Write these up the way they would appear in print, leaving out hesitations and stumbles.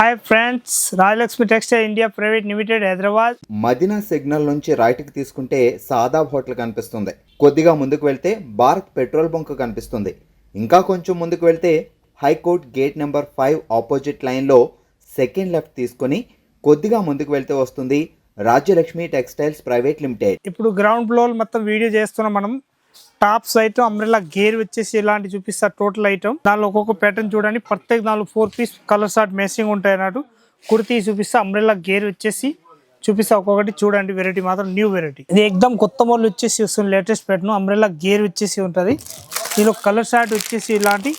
Hi friends, Rajalakshmi textile India private limited Hyderabad. Madina signal నుంచి రైట్కి తీసుకుంటే సాదాబ్ హోటల్ కనిపిస్తుంది. కొద్దిగా ముందుకు వెళ్తే భారత్ పెట్రోల్ బంక్ కనిపిస్తుంది. ఇంకా కొంచెం ముందుకు వెళ్తే హైకోర్ట్ గేట్ నెంబర్ 5 ఆపోజిట్ లైన్లో సెకండ్ లెఫ్ట్ తీసుకొని కొద్దిగా ముందుకు వెళ్తే వస్తుంది రాజ్యలక్ష్మి టెక్స్టైల్స్ ప్రైవేట్ లిమిటెడ్. ఇప్పుడు గ్రౌండ్ ఫ్లోర్ మొత్తం వీడియో చేస్తున్నాం మనం. టాప్స్ ఐటమ్ అంబ్రెల్లా గేర్ వచ్చేసి ఇలాంటి చూపిస్తారు. టోటల్ ఐటమ్ దానిలో ఒక్కొక్క ప్యాటర్న్ చూడండి. ప్రత్యేక దానిలో 4 పీస్ కలర్ షార్ట్ మ్యాచింగ్ ఉంటాయి అన్నట్టు. కుర్తీ చూపిస్తా, అంబ్రెల్లా గేర్ వచ్చేసి చూపిస్తా. ఒక్కొక్కటి చూడండి, వెరైటీ మాత్రం న్యూ వెరైటీ. ఇది ఎక్దమ్ కొత్త మోడల్ వచ్చేసి వస్తుంది. లేటెస్ట్ ప్యాటర్న్ అంబ్రెల్లా గేర్ వచ్చేసి ఉంటుంది. దీనిలో కలర్ షార్ట్ వచ్చేసి ఇలాంటి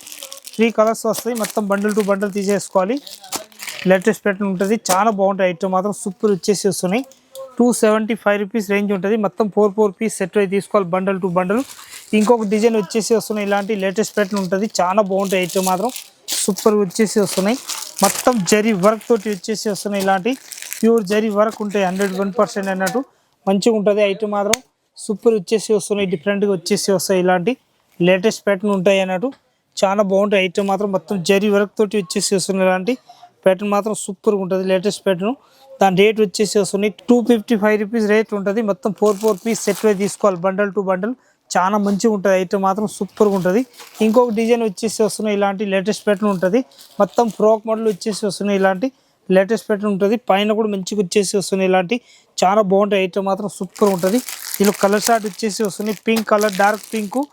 3 కలర్స్ వస్తాయి. మొత్తం బండిల్ టు బండిల్ తీసేసుకోవాలి. లేటెస్ట్ ప్యాటర్న్ ఉంటుంది. చాలా బాగుంటాయి ఐటమ్ మాత్రం. సూపర్ వచ్చేసి వస్తున్నాయి. 275 రూపీస్ రేంజ్ ఉంటుంది. మొత్తం 4 పీస్ సెట్ అయి తీసుకోవాలి బండల్ టు బండల్. ఇంకొక డిజైన్ వచ్చేసి వస్తున్నాయి. ఇలాంటి లేటెస్ట్ ప్యాటర్న్ ఉంటుంది. చాలా బాగుంటాయి ఐటమ్ మాత్రం. సూపర్ వచ్చేసి వస్తున్నాయి. మొత్తం జరీ వర్క్ తోటి వచ్చేసి వస్తున్నాయి. ఇలాంటి ప్యూర్ జరీ వర్క్ ఉంటాయి. 101% అన్నట్టు మంచిగా ఉంటుంది ఐటమ్ మాత్రం. సూపర్ వచ్చేసి వస్తున్నాయి. డిఫరెంట్గా వచ్చేసి వస్తాయి. ఇలాంటి లేటెస్ట్ ప్యాటర్న్ ఉంటాయి అన్నట్టు. చాలా బాగుంటాయి ఐటమ్ మాత్రం. మొత్తం జరీ వర్క్ తోటి వచ్చేసి వస్తున్నాయి. ఇలాంటి ప్యాటర్న్ మాత్రం సూపర్గా ఉంటుంది. Latest pattern. దాని రేట్ వచ్చేసి వస్తుంది 255 రూపీస్ రేట్ ఉంటుంది. మొత్తం 4 పీస్ సెట్ అయి తీసుకోవాలి బండల్ టు బండల్. చాలా మంచిగా ఉంటుంది ఐటమ్ మాత్రం. సూపర్గా ఉంటుంది. ఇంకొక డిజైన్ వచ్చేసి వస్తున్నాయి. ఇలాంటి లేటెస్ట్ ప్యాటర్న్ ఉంటుంది. మొత్తం ఫ్రాక్ మోడల్ వచ్చేసి వస్తున్నాయి. ఇలాంటి లేటెస్ట్ ప్యాటర్న్ ఉంటుంది. పైన కూడా మంచిగా వచ్చేసి వస్తున్నాయి. ఇలాంటి చాలా బాగుంటాయి ఐటమ్ మాత్రం. సూపర్ ఉంటుంది. దీనిలో కలర్ షార్ట్ వచ్చేసి వస్తున్నాయి. Pink colour, dark pink,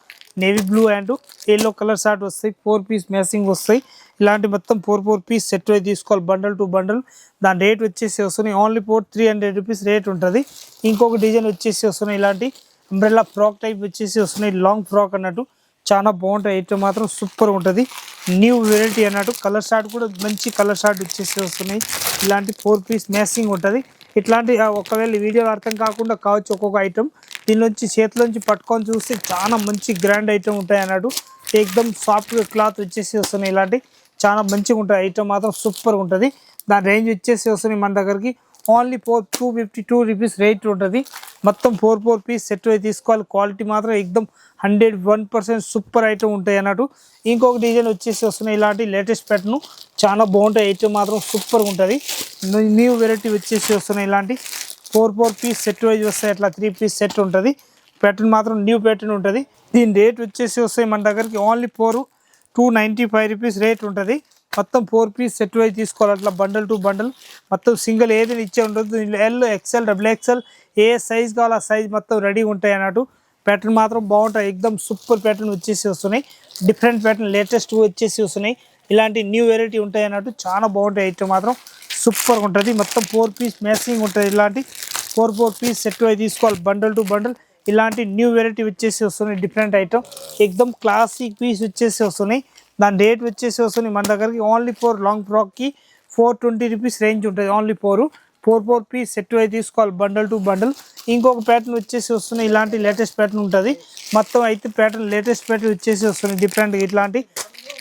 navy blue and yellow colour short వస్తాయి. 4 పీస్ మ్యాచింగ్ వస్తాయి. ఇలాంటి మొత్తం 4 పీస్ సెట్ అయి తీసుకోవాలి బండల్ టు బండల్. దాని రేట్ వచ్చేసి వస్తున్నాయి ఓన్లీ 300 రూపీస్ రేట్ ఉంటుంది. ఇంకొక డిజైన్ వచ్చేసి వస్తున్నాయి. ఇలాంటి అంబ్రెల్లా ఫ్రాక్ టైప్ వచ్చేసి వస్తున్నాయి. లాంగ్ ఫ్రాక్ అన్నట్టు. చాలా బాగుంటాయి ఐటమ్ మాత్రం. సూపర్ ఉంటుంది. న్యూ వెరైటీ అన్నట్టు. కలర్ షార్ట్ కూడా మంచి కలర్ షార్ట్ వచ్చేసి వస్తున్నాయి. ఇలాంటి 4 పీస్ మ్యాచింగ్ ఉంటుంది. ఇట్లాంటి ఒకవేళ వీడియో అర్థం కాకుండా కావచ్చు ఒక్కొక్క ఐటమ్. దీనిలోంచి చేతిలోంచి పట్టుకొని చూస్తే చాలా మంచి గ్రాండ్ ఐటమ్ ఉంటాయి అన్నట్టు. ఎక్దమ్ సాఫ్ట్ క్లాత్ వచ్చేసి వస్తున్నాయి. ఇలాంటి చాలా మంచిగా ఉంటుంది ఐటమ్ మాత్రం. సూపర్ ఉంటుంది. దాని రేంజ్ వచ్చేసి వస్తున్నాయి మన దగ్గరికి ఓన్లీ 252 రూపీస్ రేట్ ఉంటుంది. మొత్తం 4 పీస్ సెట్ అయి తీసుకోవాలి. క్వాలిటీ మాత్రం ఎక్దమ్ 101% సూపర్ ఐటమ్ ఉంటాయి అన్నట్టు. ఇంకొక డిజైన్ వచ్చేసి వస్తున్నాయి. ఇలాంటి లేటెస్ట్ ప్యాటర్న్ చాలా బాగుంటాయి ఐటమ్ మాత్రం. సూపర్గా ఉంటుంది. న్యూ వెరైటీ వచ్చేసి వస్తున్నాయి. ఇలాంటి 4 పీస్ సెట్ వైజ్ వస్తాయి. అట్లా 3 పీస్ సెట్ ఉంటుంది. ప్యాటర్న్ మాత్రం న్యూ ప్యాటర్న్ ఉంటుంది. దీని రేట్ వచ్చేసి వస్తాయి మన దగ్గరికి ఓన్లీ 295 రూపీస్ రేట్ ఉంటుంది. మొత్తం 4 పీస్ సెట్ వైజ్ తీసుకోవాలి. అట్లా బండల్ టు బండల్. మొత్తం సింగిల్ ఏదైనా ఇచ్చే ఉంటుంది. ఎల్, ఎక్సెల్, XXL ఏ సైజ్ కావాలో ఆ సైజ్ మొత్తం రెడీ ఉంటాయి అన్నట్టు. ప్యాటర్న్ మాత్రం బాగుంటాయి. ఎక్దమ్ సూపర్ ప్యాటర్న్ వచ్చేసి వస్తున్నాయి. డిఫరెంట్ ప్యాటర్న్ లేటెస్ట్ వచ్చేసి వస్తున్నాయి. ఇలాంటి న్యూ వెరైటీ ఉంటాయి అన్నట్టు. చాలా బాగుంటాయి ఐటమ్ మాత్రం. సూపర్గా ఉంటుంది. మొత్తం 4 పీస్ మ్యాచింగ్ ఉంటుంది. ఇలాంటి 4 పీస్ సెట్ వైజ్ తీసుకోవాలి బండల్ టు బండల్. ఇలాంటి న్యూ వెరైటీ వచ్చేసి వస్తున్నాయి. డిఫరెంట్ ఐటమ్ ఎక్దమ్ క్లాసిక్ పీస్ వచ్చేసి వస్తున్నాయి. దాని రేట్ వచ్చేసి వస్తుంది మన దగ్గరికి ఓన్లీ 4 లాంగ్ ఫ్రాక్కి 420 రూపీస్ రేంజ్ ఉంటుంది. ఓన్లీ 4 పీస్ సెట్ అయి తీసుకోవాలి బండల్ టు బండల్. ఇంకొక ప్యాటర్న్ వచ్చేసి వస్తున్నాయి. ఇలాంటి లేటెస్ట్ ప్యాటర్న్ ఉంటుంది. మొత్తం అయితే ప్యాటర్న్ లేటెస్ట్ ప్యాటర్న్ వచ్చేసి వస్తుంది. డిఫరెంట్గా ఇట్లాంటి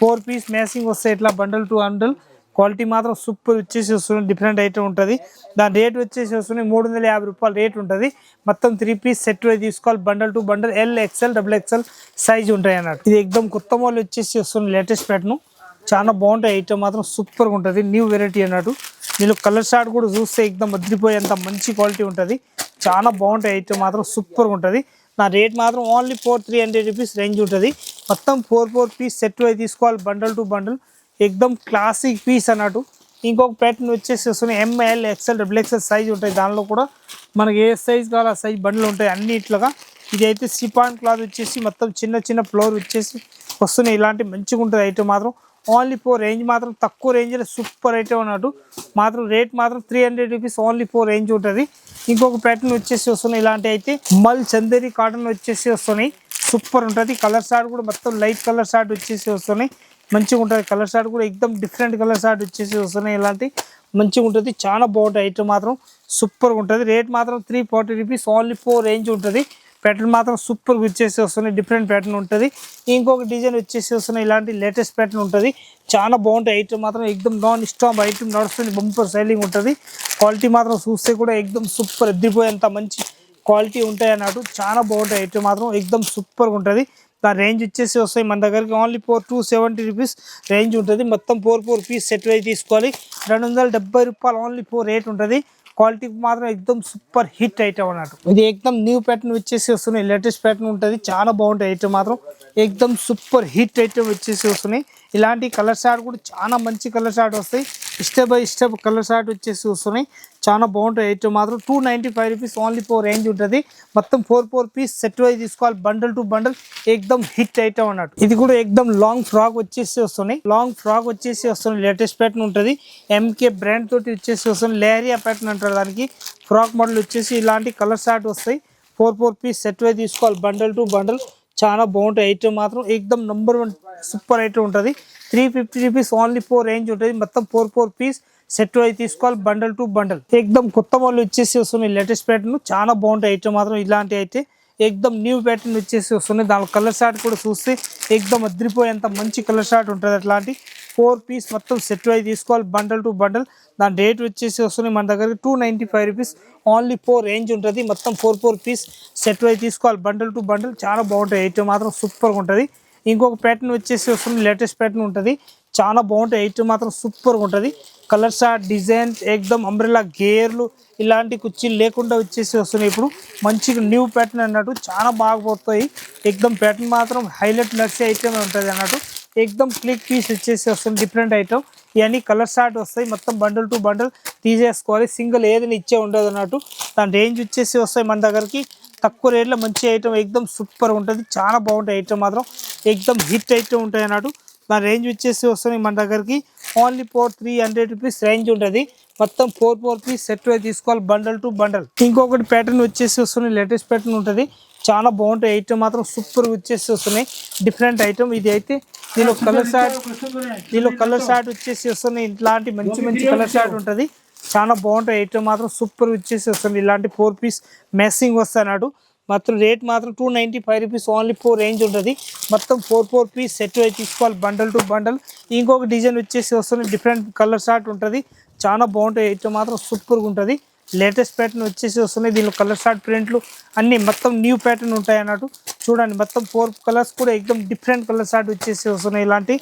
4 పీస్ మ్యాచింగ్ వస్తాయి. ఇట్లా బండల్ టు బండల్. క్వాలిటీ మాత్రం సూపర్ వచ్చేసి వస్తుంది. డిఫరెంట్ ఐటమ్ ఉంటుంది. దాని రేట్ వచ్చేసి వస్తుంది 350 రూపాయలు రేట్ ఉంటుంది. మొత్తం 3 పీస్ సెట్ అయి తీసుకోవాలి bundle to bundle. L, XL, XXL size ఉంటాయి అన్నట్టు. ఇది ఎక్దమ్ కొత్త మోడల్ వచ్చేసి వస్తుంది. లేటెస్ట్ ప్యాటర్న్ చాలా బాగుంటాయి ఐటమ్ మాత్రం. సూపర్గా ఉంటుంది. న్యూ వెరైటీ అన్నట్టు. దీనిలో కలర్ షార్ట్ కూడా చూస్తే ఎక్దమ్ వదిలిపోయేంత మంచి క్వాలిటీ ఉంటుంది. చాలా బాగుంటాయి ఐటమ్ మాత్రం. సూపర్గా ఉంటుంది. నా రేట్ మాత్రం ఓన్లీ 300 రూపీస్ రేంజ్ ఉంటుంది. మొత్తం 4 పీస్ సెట్ అయి తీసుకోవాలి బండల్ టు బండల్. ఎక్దమ్ క్లాసిక్ పీస్ అన్నట్టు. ఇంకొక ప్యాటర్న్ వచ్చేసి వస్తున్నాయి. ML, XL, XXL సైజ్ ఉంటాయి. దానిలో కూడా మనకి ఏ సైజ్ కావాలో ఆ సైజ్ బండ్లు ఉంటాయి అన్ని ఇట్లాగా. ఇది అయితే సిపాన్ క్లాత్ వచ్చేసి మొత్తం చిన్న చిన్న ఫ్లోర్ వచ్చేసి వస్తున్నాయి. ఇలాంటి మంచిగా ఉంటుంది ఐటమ్ మాత్రం. ఓన్లీ 4 రేంజ్ మాత్రం తక్కువ రేంజ్లో సూపర్ ఐటమ్ అన్నట్టు. మాత్రం రేట్ మాత్రం 300 రూపీస్ ఓన్లీ 4 రేంజ్ ఉంటుంది. ఇంకొక ప్యాటర్న్ వచ్చేసి వస్తున్నాయి. ఇలాంటి అయితే మల్ చందేరి కాటన్ వచ్చేసి వస్తున్నాయి. సూపర్ ఉంటుంది. కలర్ షార్ట్ కూడా మొత్తం లైట్ కలర్ షార్ట్ వచ్చేసి వస్తున్నాయి. మంచిగా ఉంటుంది. కలర్ షార్ట్ కూడా ఎక్దమ్ డిఫరెంట్ కలర్ షార్ట్ వచ్చేసి వస్తున్నాయి. ఇలాంటి మంచిగా ఉంటుంది. చాలా బాగుంటుంది ఐటమ్ మాత్రం. సూపర్గా ఉంటుంది. రేట్ మాత్రం 340 రూపీస్ ఓన్లీ 4 రేంజ్ ఉంటుంది. ప్యాటర్న్ మాత్రం సూపర్గా వచ్చేసి వస్తున్నాయి. డిఫరెంట్ ప్యాటర్న్ ఉంటుంది. ఇంకొక డిజైన్ వచ్చేసి వస్తున్నాయి. ఇలాంటి లేటెస్ట్ ప్యాటర్న్ ఉంటుంది. చాలా బాగుంటాయి ఐటమ్ మాత్రం. ఎక్దమ్ నాన్ స్టాప్ ఐటమ్ నడుస్తుంది. బంపర్ సైలింగ్ ఉంటుంది. క్వాలిటీ మాత్రం చూస్తే కూడా ఎక్దమ్ సూపర్ ఎద్దిపోయేంత మంచి క్వాలిటీ ఉంటాయి అన్నట్టు. చాలా బాగుంటాయి ఐటమ్ మాత్రం. ఎక్దమ్ సూపర్గా ఉంటుంది. దాని రేంజ్ వచ్చేసి వస్తాయి మన దగ్గరికి ఓన్లీ 270 రూపీస్ రేంజ్ ఉంటుంది. మొత్తం 4 పీస్ సెట్ వైజ్ తీసుకోవాలి. 270 రూపాయలు ఓన్లీ 4 రేట్ ఉంటుంది. క్వాలిటీ మాత్రం ఎక్దమ్ సూపర్ హిట్ ఐటమ్ అన్నట్టు. ఇది ఎక్దమ్ న్యూ ప్యాటర్న్ వచ్చేసి వస్తున్నాయి. లేటెస్ట్ ప్యాటర్న్ ఉంటుంది. చాలా బాగుంటాయి ఐటమ్ మాత్రం ఎక్దమ్ సూపర్ హిట్ ఐటమ్ వచ్చేసి వస్తున్నాయి. ఇలాంటి కలర్ షార్ట్ కూడా చాలా మంచి కలర్ షార్ట్ వస్తాయి. Step by step colour short వచ్చేసి వస్తున్నాయి. చాలా బాగుంటాయి ఐటమ్ మాత్రం 295 రూపీస్ ఓన్లీ 4 రేంజ్ ఉంటుంది. మొత్తం 4 పీస్ సెట్ వైజ్ తీసుకోవాలి. బండల్ టు బండల్ ఎక్దమ్ హిట్ ఐటమ్ అన్నట్టు. ఇది కూడా ఎక్దమ్ లాంగ్ ఫ్రాక్ వచ్చేసి వస్తున్నాయి. లాంగ్ ఫ్రాక్ వచ్చేసి వస్తున్నాయి. లేటెస్ట్ ప్యాటర్న్ ఉంటుంది. ఎంకే బ్రాండ్ తోటి వచ్చేసి వస్తుంది. లేరియా ప్యాటర్న్ అంటారు దానికి. ఫ్రాక్ మోడల్ వచ్చేసి ఇలాంటి కలర్ షార్ట్ వస్తాయి. 4 పీస్ సెట్ వైజ్ తీసుకోవాలి. బండల్ టు బండల్ చాలా బాగుంటాయి ఐటమ్ మాత్రం ఎక్దమ్ నంబర్ 1 సూపర్ ఐటమ్ ఉంటుంది. 350 రూపీస్ ఓన్లీ 4 రేంజ్ ఉంటుంది. మొత్తం 4 పీస్ సెట్ వైజ్ తీసుకోవాలి. బండల్ టు బండల్ ఎక్దమ్ కొత్త వాళ్ళు వచ్చేసి వస్తున్నాయి. లేటెస్ట్ ప్యాటర్న్ చాలా బాగుంటాయి ఐటమ్ మాత్రం. ఇలాంటి అయితే ఎక్దమ్ న్యూ ప్యాటర్న్ వచ్చేసి వస్తున్నాయి. దాని కలర్ షార్ట్ కూడా చూస్తే ఎక్దమ్ అద్రిపోయేంత మంచి కలర్ షార్ట్ ఉంటుంది. అట్లాంటి 4 పీస్ మొత్తం సెట్ వైజ్ తీసుకోవాలి. బండల్ టు బండల్ దాని రేట్ వచ్చేసి వస్తున్నాయి మన దగ్గర 295 రూపీస్ ఓన్లీ 4 రేంజ్ ఉంటుంది. మొత్తం 4 పీస్ సెట్ వైజ్ తీసుకోవాలి. బండల్ టు బండల్ చాలా బాగుంటాయి ఐటమ్ మాత్రం సూపర్గా ఉంటుంది. ఇంకొక ప్యాటర్న్ వచ్చేసి వస్తుంది. లేటెస్ట్ ప్యాటర్న్ ఉంటుంది. చాలా బాగుంటాయి ఐటమ్ మాత్రం సూపర్గా ఉంటుంది. కలర్ షార్ట్ డిజైన్స్ ఎక్దమ్ అంబ్రెల్లా గేర్లు ఇలాంటి కుర్చీలు లేకుండా వచ్చేసి వస్తున్నాయి. ఇప్పుడు మంచిగా న్యూ ప్యాటర్న్ అన్నట్టు చాలా బాగా పోతాయి. ఎక్దమ్ ప్యాటర్న్ మాత్రం హైలైట్ నడిచే ఐటమ్ ఉంటుంది అన్నట్టు. ఎక్దమ్ క్లిక్ పీస్ వచ్చేసి వస్తుంది. డిఫరెంట్ ఐటమ్ ఇవన్నీ కలర్ షార్ట్ వస్తాయి. మొత్తం బండల్ టు బండల్ తీసేసుకోవాలి. సింగిల్ ఏదైనా ఇచ్చే ఉండదు అన్నట్టు. దాని రేంజ్ వచ్చేసి వస్తాయి మన దగ్గరికి తక్కువ రేట్లో మంచి ఐటమ్ ఎక్దమ్ సూపర్ ఉంటుంది. చాలా బాగుంటాయి ఐటమ్ మాత్రం ఎక్దమ్ హిట్ ఐటమ్ ఉంటాయి అన్నట్టు. దాని రేంజ్ వచ్చేసి వస్తుంది మన దగ్గరికి ఓన్లీ 300 రూపీస్ రేంజ్ ఉంటుంది. మొత్తం 4 పీస్ సెట్ వైజ్ తీసుకోవాలి. బండల్ టు బండల్ ఇంకొకటి ప్యాటర్న్ వచ్చేసి వస్తుంది. లేటెస్ట్ ప్యాటర్న్ ఉంటుంది. చాలా బాగుంటాయి ఐటమ్ మాత్రం సూపర్ వచ్చేసి వస్తున్నాయి. డిఫరెంట్ ఐటమ్ ఇది అయితే దీనిలో కలర్ షార్ట్ వచ్చేసి వస్తున్నాయి. ఇట్లాంటి మంచి మంచి కలర్ షార్ట్ ఉంటుంది. చాలా బాగుంటాయి ఐటమ్ మాత్రం సూపర్ వచ్చేసి వస్తుంది. ఇలాంటి 4 పీస్ మ్యాచింగ్ వస్తాయి అన్నాడు. మొత్తం రేట్ మాత్రం 295 రూపీస్ ఓన్లీ 4 రేంజ్ ఉంటుంది. మొత్తం 4 పీస్ సెట్ వైజ్ తీసుకోవాలి. బండల్ టు బండల్ ఇంకొక డిజైన్ వచ్చేసి వస్తుంది. డిఫరెంట్ కలర్ షార్ట్ ఉంటుంది. చాలా బాగుంటాయి ఐటమ్ మాత్రం సూపర్గా ఉంటుంది. లేటెస్ట్ ప్యాటర్న్ వచ్చేసి వస్తున్నాయి. దీనిలో కలర్ షార్ట్ ప్రింట్లు అన్ని మొత్తం న్యూ ప్యాటర్న్ ఉంటాయి అన్నట్టు. చూడండి మొత్తం 4 కలర్స్ కూడా ఎక్దమ్ డిఫరెంట్ కలర్ షార్ట్ వచ్చేసి వస్తున్నాయి. ఇలాంటి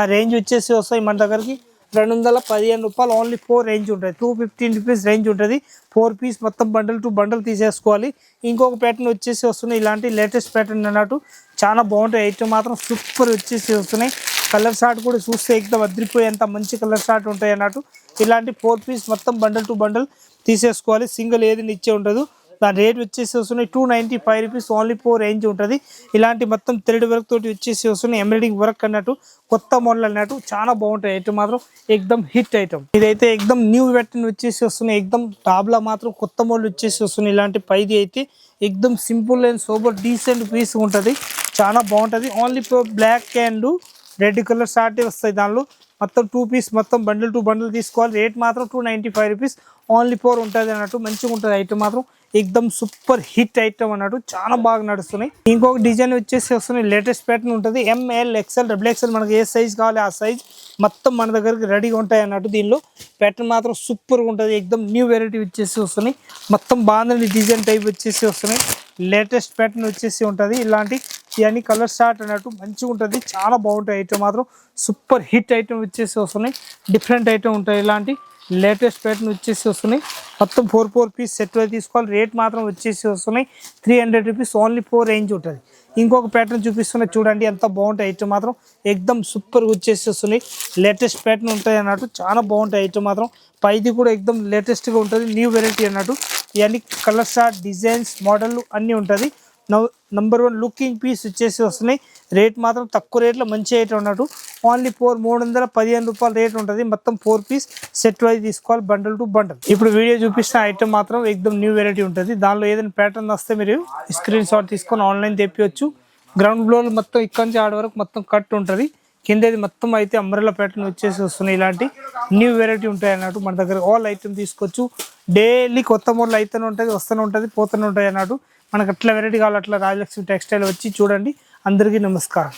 ఆ రేంజ్ వచ్చేసి వస్తాయి మన దగ్గరికి 215 రూపాయలు ఓన్లీ 4 రేంజ్ ఉంటుంది. 215 రూపీస్ రేంజ్ ఉంటుంది. 4 పీస్ మొత్తం బండల్ టు బండల్ తీసేసుకోవాలి. ఇంకొక ప్యాటర్న్ వచ్చేసి వస్తున్నాయి. ఇలాంటి లేటెస్ట్ ప్యాటర్న్ అన్నట్టు చాలా బాగుంటాయి ఐటమ్ మాత్రం సూపర్ వచ్చేసి వస్తున్నాయి. కలర్ షార్ట్ కూడా చూస్తే ఎక్దమ్ అద్రిపోయేంత మంచి కలర్ షార్ట్ ఉంటాయి అన్నట్టు. ఇలాంటి 4 పీస్ మొత్తం బండల్ టు బండల్ తీసేసుకోవాలి. సింగిల్ ఏది ఇచ్చే ఉండదు. దాని రేట్ వచ్చేసి వస్తున్నాయి 295 రూపీస్ ఓన్లీ 4 రేంజ్ ఉంటుంది. ఇలాంటి మొత్తం థ్రెడ్ వర్క్ తోటి వచ్చేసి వస్తున్నాయి. ఎంబ్రాయిడింగ్ వర్క్ అన్నట్టు కొత్త మోడల్ అన్నట్టు చాలా బాగుంటాయి ఐటమ్ మాత్రం ఎక్దమ్ హిట్ ఐటమ్. ఇదైతే ఎక్దమ్ న్యూ ప్యాటర్న్ వచ్చేసి వస్తున్నాయి. ఎక్దమ్ టాబ్లా మాత్రం కొత్త మోడల్ వచ్చేసి వస్తున్నాయి. ఇలాంటి పైది అయితే ఎక్దమ్ simple and super decent piece ఉంటుంది. చాలా బాగుంటుంది. Only black and red colour short వస్తాయి. దానిలో మొత్తం 2 పీస్ మొత్తం బండిల్ టు బండిల్ తీసుకోవాలి. రేట్ మాత్రం 295 రూపీస్ ఓన్లీ 4 ఉంటుంది అన్నట్టు. మంచిగా ఉంటుంది ఐటమ్ మాత్రం ఎక్దమ్ సూపర్ హిట్ ఐటమ్ అన్నట్టు. చాలా బాగా నడుస్తున్నాయి. ఇంకొక డిజైన్ వచ్చేసి వస్తున్నాయి. లేటెస్ట్ ప్యాటర్న్ ఉంటుంది. ఎంఎల్ ఎక్స్ఎల్ XXL మనకి ఏ సైజ్ కావాలి ఆ సైజ్ మొత్తం మన దగ్గరికి రెడీగా ఉంటాయి అన్నట్టు. దీనిలో ప్యాటర్న్ మాత్రం సూపర్గా ఉంటుంది. ఎక్దమ్ న్యూ వెరైటీ వచ్చేసి వస్తున్నాయి. మొత్తం బాగుంది డిజైన్ టైప్ వచ్చేసి వస్తున్నాయి. లేటెస్ట్ ప్యాటర్న్ వచ్చేసి ఉంటుంది. ఇలాంటి ఇవన్నీ కలర్ షార్ట్ అన్నట్టు మంచిగా ఉంటుంది. చాలా బాగుంటాయి ఐటమ్ మాత్రం సూపర్ హిట్ ఐటమ్ వచ్చేసి వస్తున్నాయి. డిఫరెంట్ ఐటమ్ ఉంటాయి. ఇలాంటి లేటెస్ట్ ప్యాటర్న్ వచ్చేసి వస్తున్నాయి. మొత్తం 4 పీస్ సెట్ అయితే తీసుకోవాలి. రేట్ మాత్రం వచ్చేసి వస్తున్నాయి 300 రూపీస్ ఓన్లీ 4 రేంజ్ ఉంటుంది. ఇంకొక ప్యాటర్న్ చూపిస్తున్నాయి చూడండి. ఎంత బాగుంటాయి ఐటమ్ మాత్రం ఎక్దమ్ సూపర్గా వచ్చేసి వస్తున్నాయి. లేటెస్ట్ ప్యాటర్న్ ఉంటాయి అన్నట్టు. చాలా బాగుంటాయి ఐటమ్ మాత్రం. పైది కూడా ఎక్దమ్ లేటెస్ట్గా ఉంటుంది. న్యూ వెరైటీ అన్నట్టు. ఇవన్నీ కలర్ షార్ట్ డిజైన్స్ మోడల్ అన్నీ ఉంటుంది. నంబర్ 1 లుకింగ్ పీస్ వచ్చేసి వస్తున్నాయి. రేట్ మాత్రం తక్కువ రేట్లో మంచి ఐటమ్ అన్నట్టు. ఓన్లీ 315 రూపాయల రేట్ ఉంటుంది. మొత్తం 4 పీస్ సెట్ వైజ్ తీసుకోవాలి. Bundle to bundle. ఇప్పుడు వీడియో చూపిస్తున్న ఐటమ్ మాత్రం ఎక్దమ్ న్యూ వెరైటీ ఉంటుంది. దానిలో ఏదైనా ప్యాటర్న్ వస్తే మీరు స్క్రీన్ షాట్ తీసుకొని ఆన్లైన్ తెప్పియచ్చు. గ్రౌండ్ ఫ్లోర్ మొత్తం ఇక్కడ నుంచి ఆడ వరకు మొత్తం కట్ ఉంటుంది. కిందది మొత్తం అయితే అంబ్రెల్లా ప్యాటర్న్ వచ్చేసి వస్తున్నాయి. ఇలాంటి న్యూ వెరైటీ ఉంటాయి అన్నట్టు. మన దగ్గర ఆల్ ఐటమ్ తీసుకోవచ్చు. డైలీ కొత్త మోడల్ అయితేనే ఉంటుంది, వస్తూనే ఉంటుంది, పోతూనే ఉంటాయి అన్నట్టు. మనకు అట్లా వెరైటీ కావాలి అట్లా రాజలక్ష్మి టెక్స్టైల్ వచ్చి చూడండి. అందరికీ నమస్కారం.